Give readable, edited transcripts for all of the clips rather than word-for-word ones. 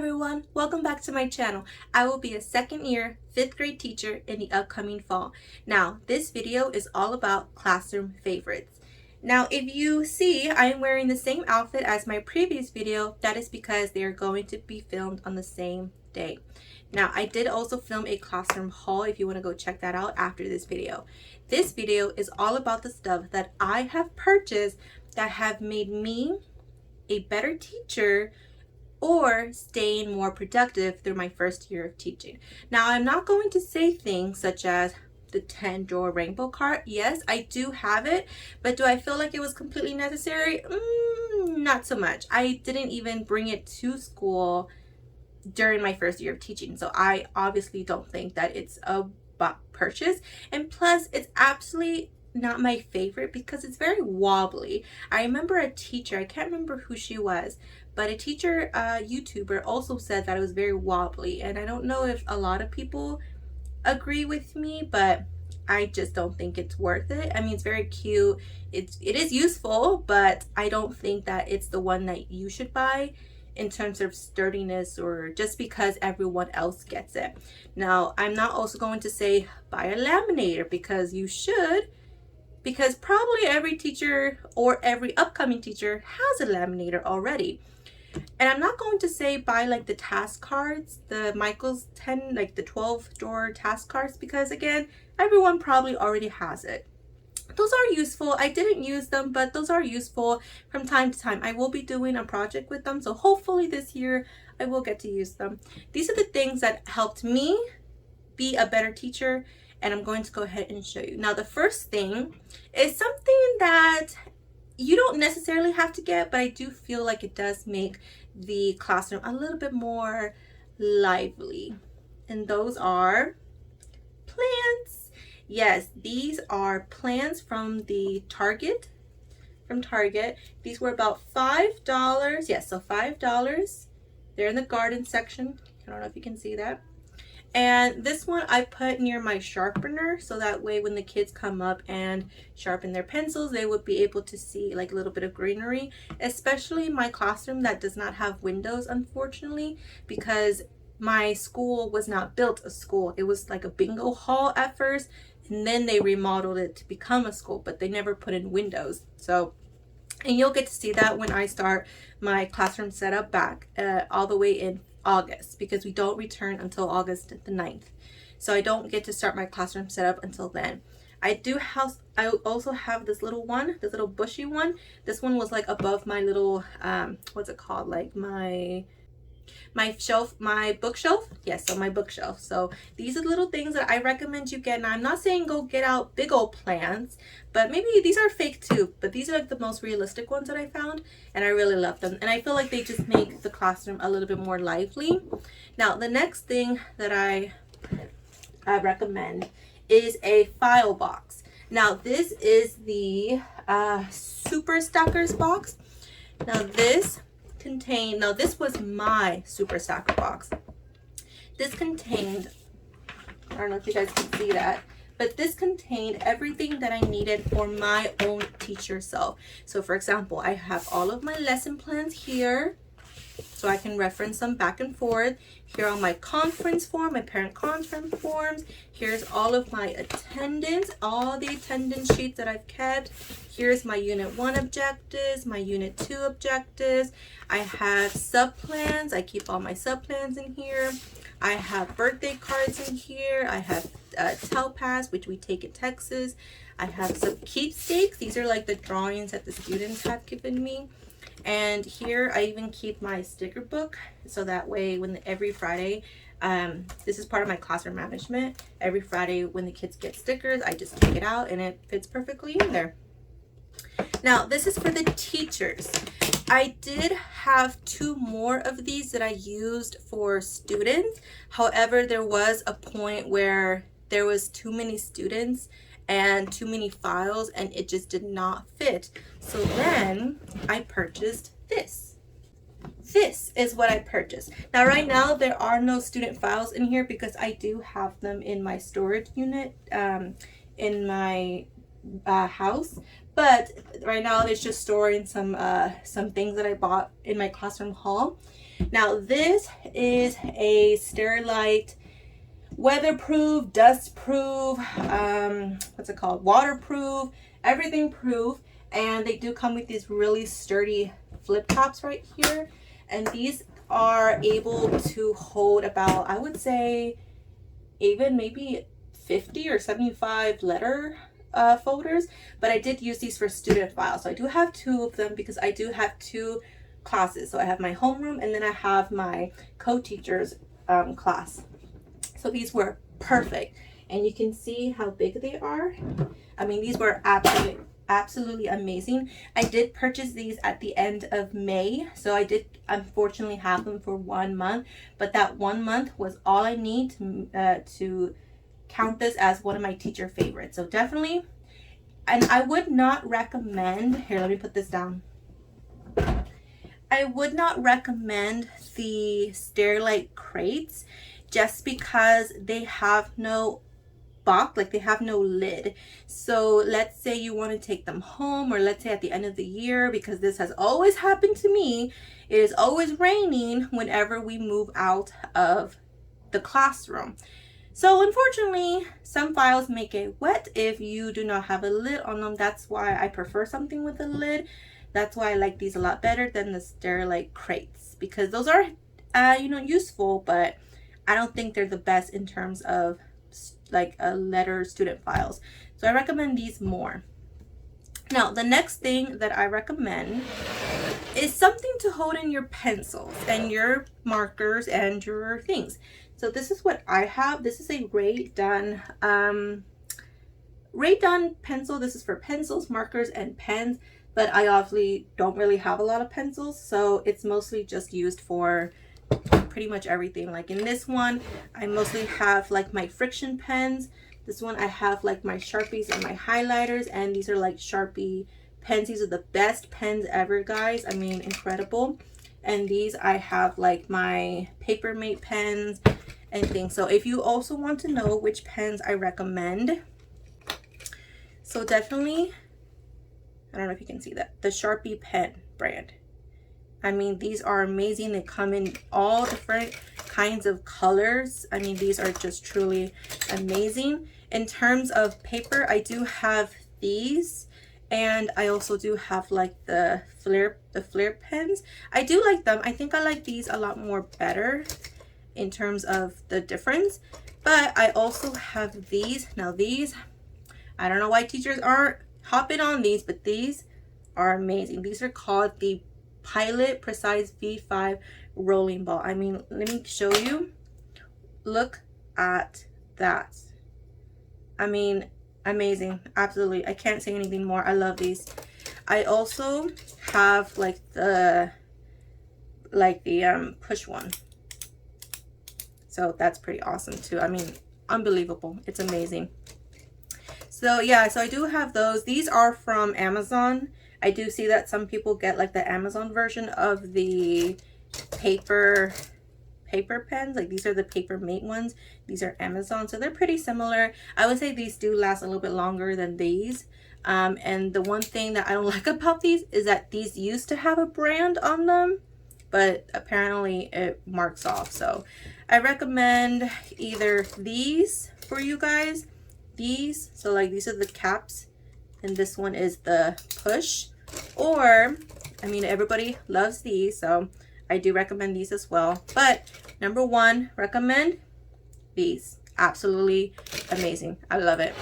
everyone, welcome back to my channel. I will be a second year 5th grade teacher in the upcoming fall. Now this video is all about classroom favorites. Now if you see I am wearing the same outfit as my previous video, that is because they are going to be filmed on the same day. Now I did also film a classroom haul if you want to go check that out after this video. This video is all about the stuff that I have purchased that have made me a better teacher or staying more productive through my first year of teaching. Now, I'm not going to say things such as the 10-drawer rainbow cart. Yes, I do have it, but do I feel like it was completely necessary? Not so much. I didn't even bring it to school during my first year of teaching, so I obviously don't think that it's a purchase. And plus, it's absolutely not my favorite because it's very wobbly. I remember a teacher, I can't remember who she was, but a teacher, YouTuber, also said that it was very wobbly, and I don't know if a lot of people agree with me, but I just don't think it's worth it. I mean, it's very cute, it is useful, but I don't think that it's the one that you should buy in terms of sturdiness or just because everyone else gets it. Now, I'm not also going to say buy a laminator because you should, because probably every teacher or every upcoming teacher has a laminator already. And I'm not going to say buy like the task cards, the Michael's 10, like the 12-drawer task cards, because again, everyone probably already has it. Those are useful. I didn't use them, but those are useful from time to time. I will be doing a project with them, so hopefully this year I will get to use them. These are the things that helped me be a better teacher, and I'm going to go ahead and show you. Now, the first thing is something that you don't necessarily have to get, but I do feel like it does make the classroom a little bit more lively. And those are plants. Yes, these are plants from the Target. These were about $5. Yes, so $5. They're in the garden section. I don't know if you can see that. And this one I put near my sharpener, so that way when the kids come up and sharpen their pencils, they would be able to see like a little bit of greenery, especially my classroom that does not have windows, unfortunately, because my school was not built a school. It was like a bingo hall at first, and then they remodeled it to become a school, but they never put in windows. So, and you'll get to see that when I start my classroom setup back all the way in August, because we don't return until August the 9th. So I don't get to start my classroom setup until then. I also have this little one, this little bushy one. This one was like above my little, what's it called? Like my shelf, my bookshelf. Yes, so my bookshelf. So these are little things that I recommend you get. Now, I'm not saying go get out big old plants, but maybe these are fake too, but these are like the most realistic ones that I found, and I really love them, and I feel like they just make the classroom a little bit more lively. Now, the next thing that I recommend is a file box. Now, this is the Super Stackers box. Now, this was my Super Stacker box. This contained, I don't know if you guys can see that, but this contained everything that I needed for my own teacher self. So for example, I have all of my lesson plans here, so I can reference them back and forth. Here are my conference form, my parent conference forms. Here's all of my attendance, all the attendance sheets that I've kept. Here's my Unit 1 objectives, my Unit 2 objectives. I have sub-plans. I keep all my sub-plans in here. I have birthday cards in here. I have Telpass, which we take in Texas. I have some keepsakes. These are like the drawings that the students have given me. And here I even keep my sticker book, so that way when every Friday, this is part of my classroom management, every Friday when the kids get stickers, I just take it out and it fits perfectly in there. Now, this is for the teachers. I did have 2 more of these that I used for students. However, there was a point where there was too many students and too many files, and it just did not fit. So then I purchased this. This is what I purchased. Now, right now there are no student files in here because I do have them in my storage unit in my house, but right now it's just storing some things that I bought in my classroom haul. Now this is a Sterilite weatherproof, dustproof, what's it called, waterproof, everything proof. And they do come with these really sturdy flip tops right here, and these are able to hold about, I would say, even maybe 50 or 75 letter folders. But I did use these for student files, so I do have two of them because I do have two classes. So I have my homeroom and then I have my co-teachers class. So these were perfect, and you can see how big they are. I mean, these were absolutely amazing. I did purchase these at the end of May, so I did unfortunately have them for 1 month, but that 1 month was all I need to count this as one of my teacher favorites. So definitely, and I would not recommend, here, let me put this down. I would not recommend the Sterilite crates just because they have no box, like they have no lid. So let's say you want to take them home, or let's say at the end of the year, because this has always happened to me, it is always raining whenever we move out of the classroom. So unfortunately, some files may get wet if you do not have a lid on them. That's why I prefer something with a lid. That's why I like these a lot better than the Sterilite crates, because those are useful, but I don't think they're the best in terms of like letter student files. So I recommend these more. Now, the next thing that I recommend is something to hold in your pencils and your markers and your things. So this is what I have. This is a Ray Dunn pencil. This is for pencils, markers, and pens, but I obviously don't really have a lot of pencils, so it's mostly just used for pretty much everything. Like in this one, I mostly have like my friction pens. This one I have like my Sharpies and my highlighters, and these are like Sharpie pens. These are the best pens ever, guys. I mean, incredible. And these I have like my Papermate pens and things. So if you also want to know which pens I recommend, so definitely, I don't know if you can see that, the Sharpie pen brand. I mean, these are amazing. They come in all different kinds of colors. I mean, these are just truly amazing. In terms of paper, I do have these, and I also do have like the flare pens. I do like them. I think I like these a lot more better in terms of the difference. But I also have these. Now these, I don't know why teachers aren't hopping on these, but these are amazing. These are called the Pilot Precise V5 rolling ball. I mean, let me show you. Look at that. I mean, amazing. Absolutely, I can't say anything more. I love these. I also have like the push one, so that's pretty awesome too. I mean, unbelievable. It's amazing. So yeah, so I do have those. These are from Amazon. I do see that some people get like the Amazon version of the paper pens. Like these are the Papermate ones. These are Amazon, so they're pretty similar. I would say these do last a little bit longer than these. And the one thing that I don't like about these is that these used to have a brand on them, but apparently it marks off. So I recommend either these for you guys. These, so like these are the caps, and this one is the push. Or, I mean, everybody loves these, so I do recommend these as well. But number one, recommend these. Absolutely amazing. I love it.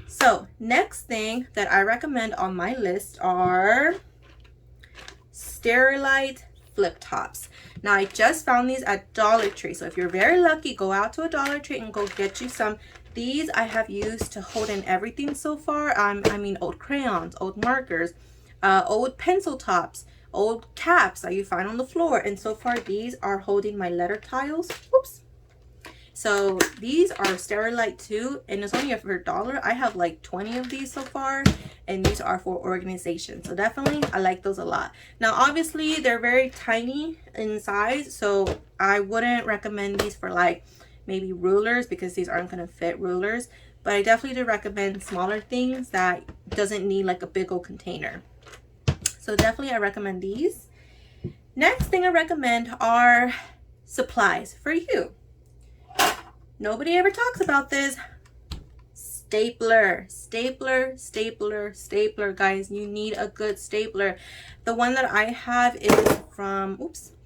So next thing that I recommend on my list are Sterilite flip tops. Now I just found these at Dollar Tree, so if you're very lucky, go out to a Dollar Tree and go get you some. These I have used to hold in everything so far. I mean, old crayons, old markers, old pencil tops, old caps that you find on the floor. And so far, these are holding my letter tiles. Whoops. So these are Sterilite too, and it's only for $1. I have like 20 of these so far, and these are for organization. So definitely, I like those a lot. Now, obviously, they're very tiny in size, so I wouldn't recommend these for like maybe rulers, because these aren't going to fit rulers. But I definitely do recommend smaller things that doesn't need like a big old container. So definitely I recommend these. Next thing I recommend are supplies for you. Nobody ever talks about this. Stapler, stapler, stapler, stapler, guys. You need a good stapler. The one that I have is from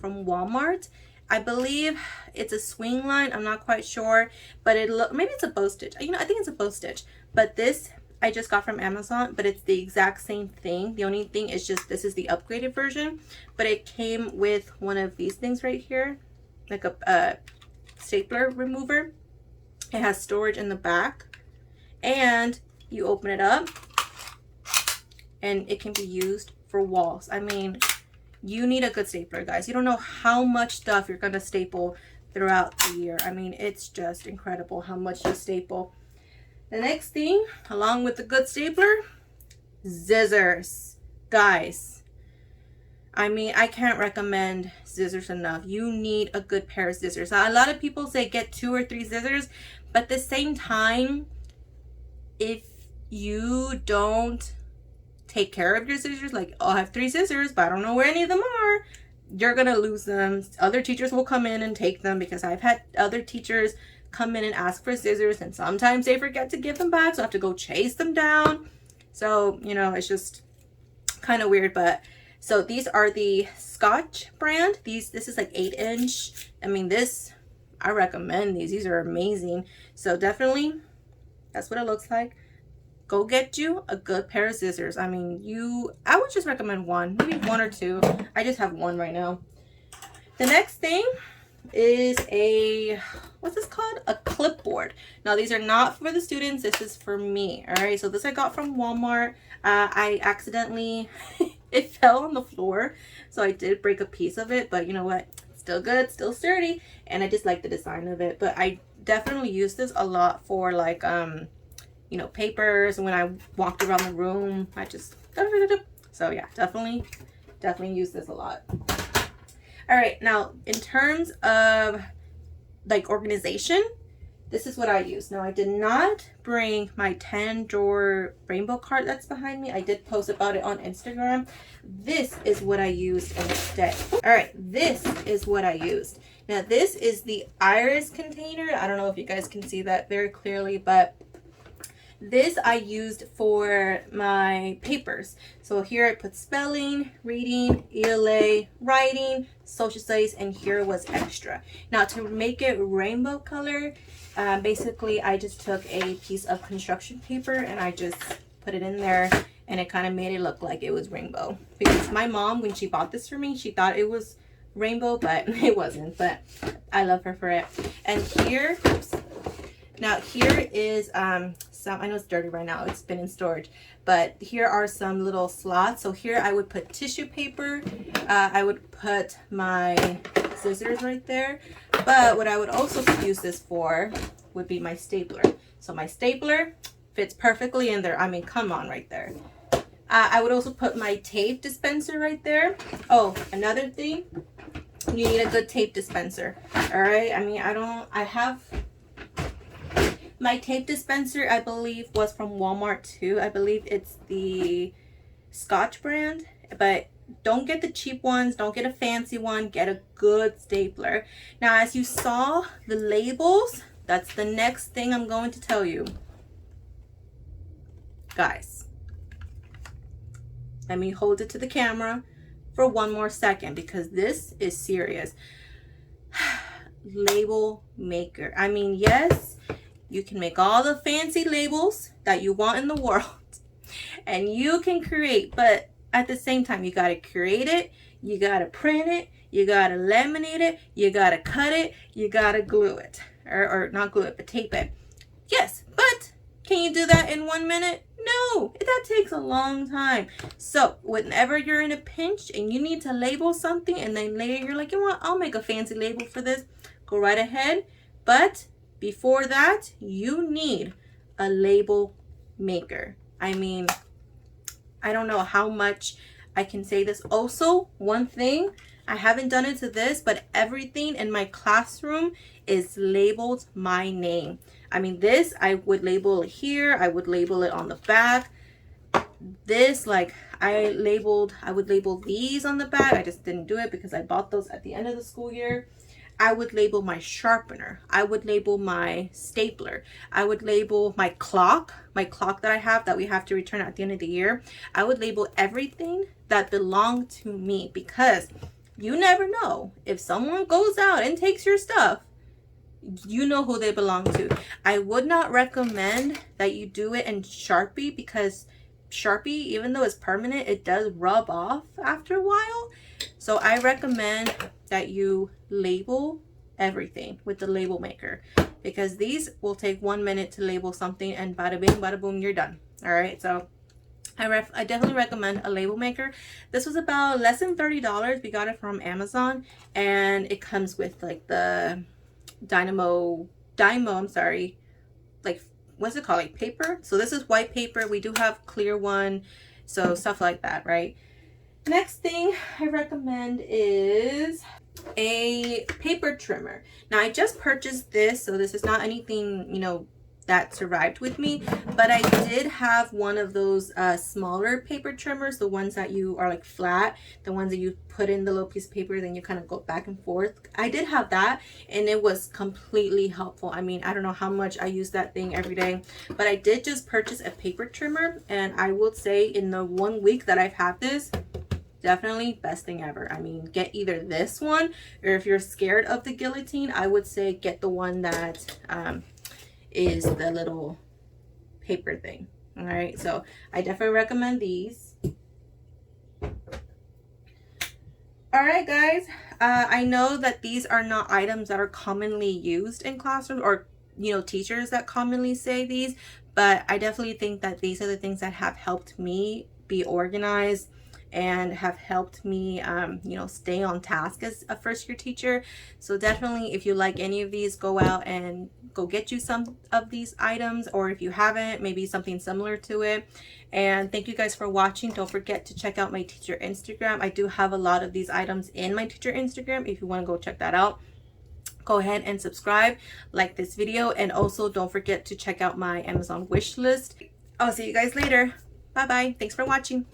Walmart. I believe it's a swing line. I'm not quite sure, but maybe it's a bow stitch. I think it's a bow stitch. But this I just got from Amazon, but it's the exact same thing. The only thing is just this is the upgraded version, but it came with one of these things right here, like a stapler remover. It has storage in the back, and you open it up and it can be used for walls. I mean, you need a good stapler, guys. You don't know how much stuff you're gonna staple throughout the year. I mean, it's just incredible how much you staple. The next thing, along with the good stapler, scissors. Guys, I mean, I can't recommend scissors enough. You need a good pair of scissors. Now, a lot of people say get 2 or 3 scissors, but at the same time, if you don't take care of your scissors, like, oh, I have 3 scissors, but I don't know where any of them are, you're gonna lose them. Other teachers will come in and take them, because I've had other teachers come in and ask for scissors, and sometimes they forget to give them back, so I have to go chase them down. So, you know, it's just kind of weird. But so these are the Scotch brand. This is like 8-inch. I mean, I recommend these are amazing. So definitely, that's what it looks like. Go get you a good pair of scissors. I mean, I would just recommend one, maybe 1 or 2. I just have 1 right now. The next thing is what's this called? A clipboard. Now, these are not for the students. This is for me. All right. So this I got from Walmart. I accidentally, it fell on the floor. So I did break a piece of it, but you know what? Still good, still sturdy. And I just like the design of it. But I definitely use this a lot for like, you know, papers. When I walked around the room, I just, so yeah, definitely use this a lot. All right, now in terms of like organization, this is what I use. Now, I did not bring my 10-drawer rainbow cart that's behind me. I did post about it on Instagram. This is what I used instead. All right, this is what I used. Now, this is the iris container. I don't know if you guys can see that very clearly, but this I used for my papers. So here I put spelling, reading, ELA, writing, social studies, and here was extra. Now, to make it rainbow color, basically I just took a piece of construction paper and I just put it in there, and it kind of made it look like it was rainbow. Because my mom, when she bought this for me, she thought it was rainbow, but it wasn't. But I love her for it. And here, now here is I know it's dirty right now, it's been in storage, but here are some little slots. So here I would put tissue paper, I would put my scissors right there, but what I would also use this for would be my stapler. So my stapler fits perfectly in there. I mean, come on, right there. I would also put my tape dispenser right there. Oh, another thing, you need a good tape dispenser. All right, I mean, I have my tape dispenser, I believe, was from Walmart too. I believe it's the Scotch brand, but don't get the cheap ones. Don't get a fancy one. Get a good stapler. Now, as you saw, the labels, that's the next thing I'm going to tell you. Guys, let me hold it to the camera for 1 more second, because this is serious. Label maker. I mean, yes, you can make all the fancy labels that you want in the world, and you can create, but at the same time, you got to create it, you got to print it, you got to laminate it, you got to cut it, you got to glue it, or not glue it, but tape it. Yes, but can you do that in 1 minute? No, that takes a long time. So whenever you're in a pinch and you need to label something, and then later you're like, you know what, I'll make a fancy label for this, go right ahead. But before that, you need a label maker. I mean, I don't know how much I can say this. Also, one thing, I haven't done it to this, but everything in my classroom is labeled my name. I mean, this, I would label it here. I would label it on the back. this, like, I would label these on the back. I just didn't do it because I bought those at the end of the school year. I would label my sharpener. I would label my stapler. I would label my clock that I have that we have to return at the end of the year. I would label everything that belonged to me, because you never know if someone goes out and takes your stuff. You know who they belong to. I would not recommend that you do it in Sharpie, because Sharpie, even though it's permanent, it does rub off after a while. So I recommend that you label everything with the label maker, because these will take 1 minute to label something, and bada bing, bada boom, you're done. All right, so I definitely recommend a label maker. This was about less than $30. We got it from Amazon, and it comes with like the Dymo, I'm sorry, like, what's it called, like paper. So this is white paper. We do have clear one, so stuff like that, right? Next thing I recommend is a paper trimmer. Now I just purchased this, so this is not anything, you know, that survived with me, but I did have one of those smaller paper trimmers, the ones that you are like flat, the ones that you put in the little piece of paper, then you kind of go back and forth. I did have that, and it was completely helpful. I mean, I don't know how much I use that thing every day, but I did just purchase a paper trimmer, and I would say in the 1 week that I've had this, definitely best thing ever. I mean, get either this one, or if you're scared of the guillotine, I would say get the one that is the little paper thing. All right, so I definitely recommend these. All right, guys, I know that these are not items that are commonly used in classrooms, or, you know, teachers that commonly say these, but I definitely think that these are the things that have helped me be organized and have helped me you know, stay on task as a first year teacher. So definitely, if you like any of these, go out and go get you some of these items, or if you haven't, maybe something similar to it. And thank you guys for watching. Don't forget to check out my teacher Instagram. I do have a lot of these items in my teacher Instagram. If you want to go check that out, go ahead and subscribe, like this video, and also don't forget to check out my Amazon wish list. I'll see you guys later. Bye bye. Thanks for watching.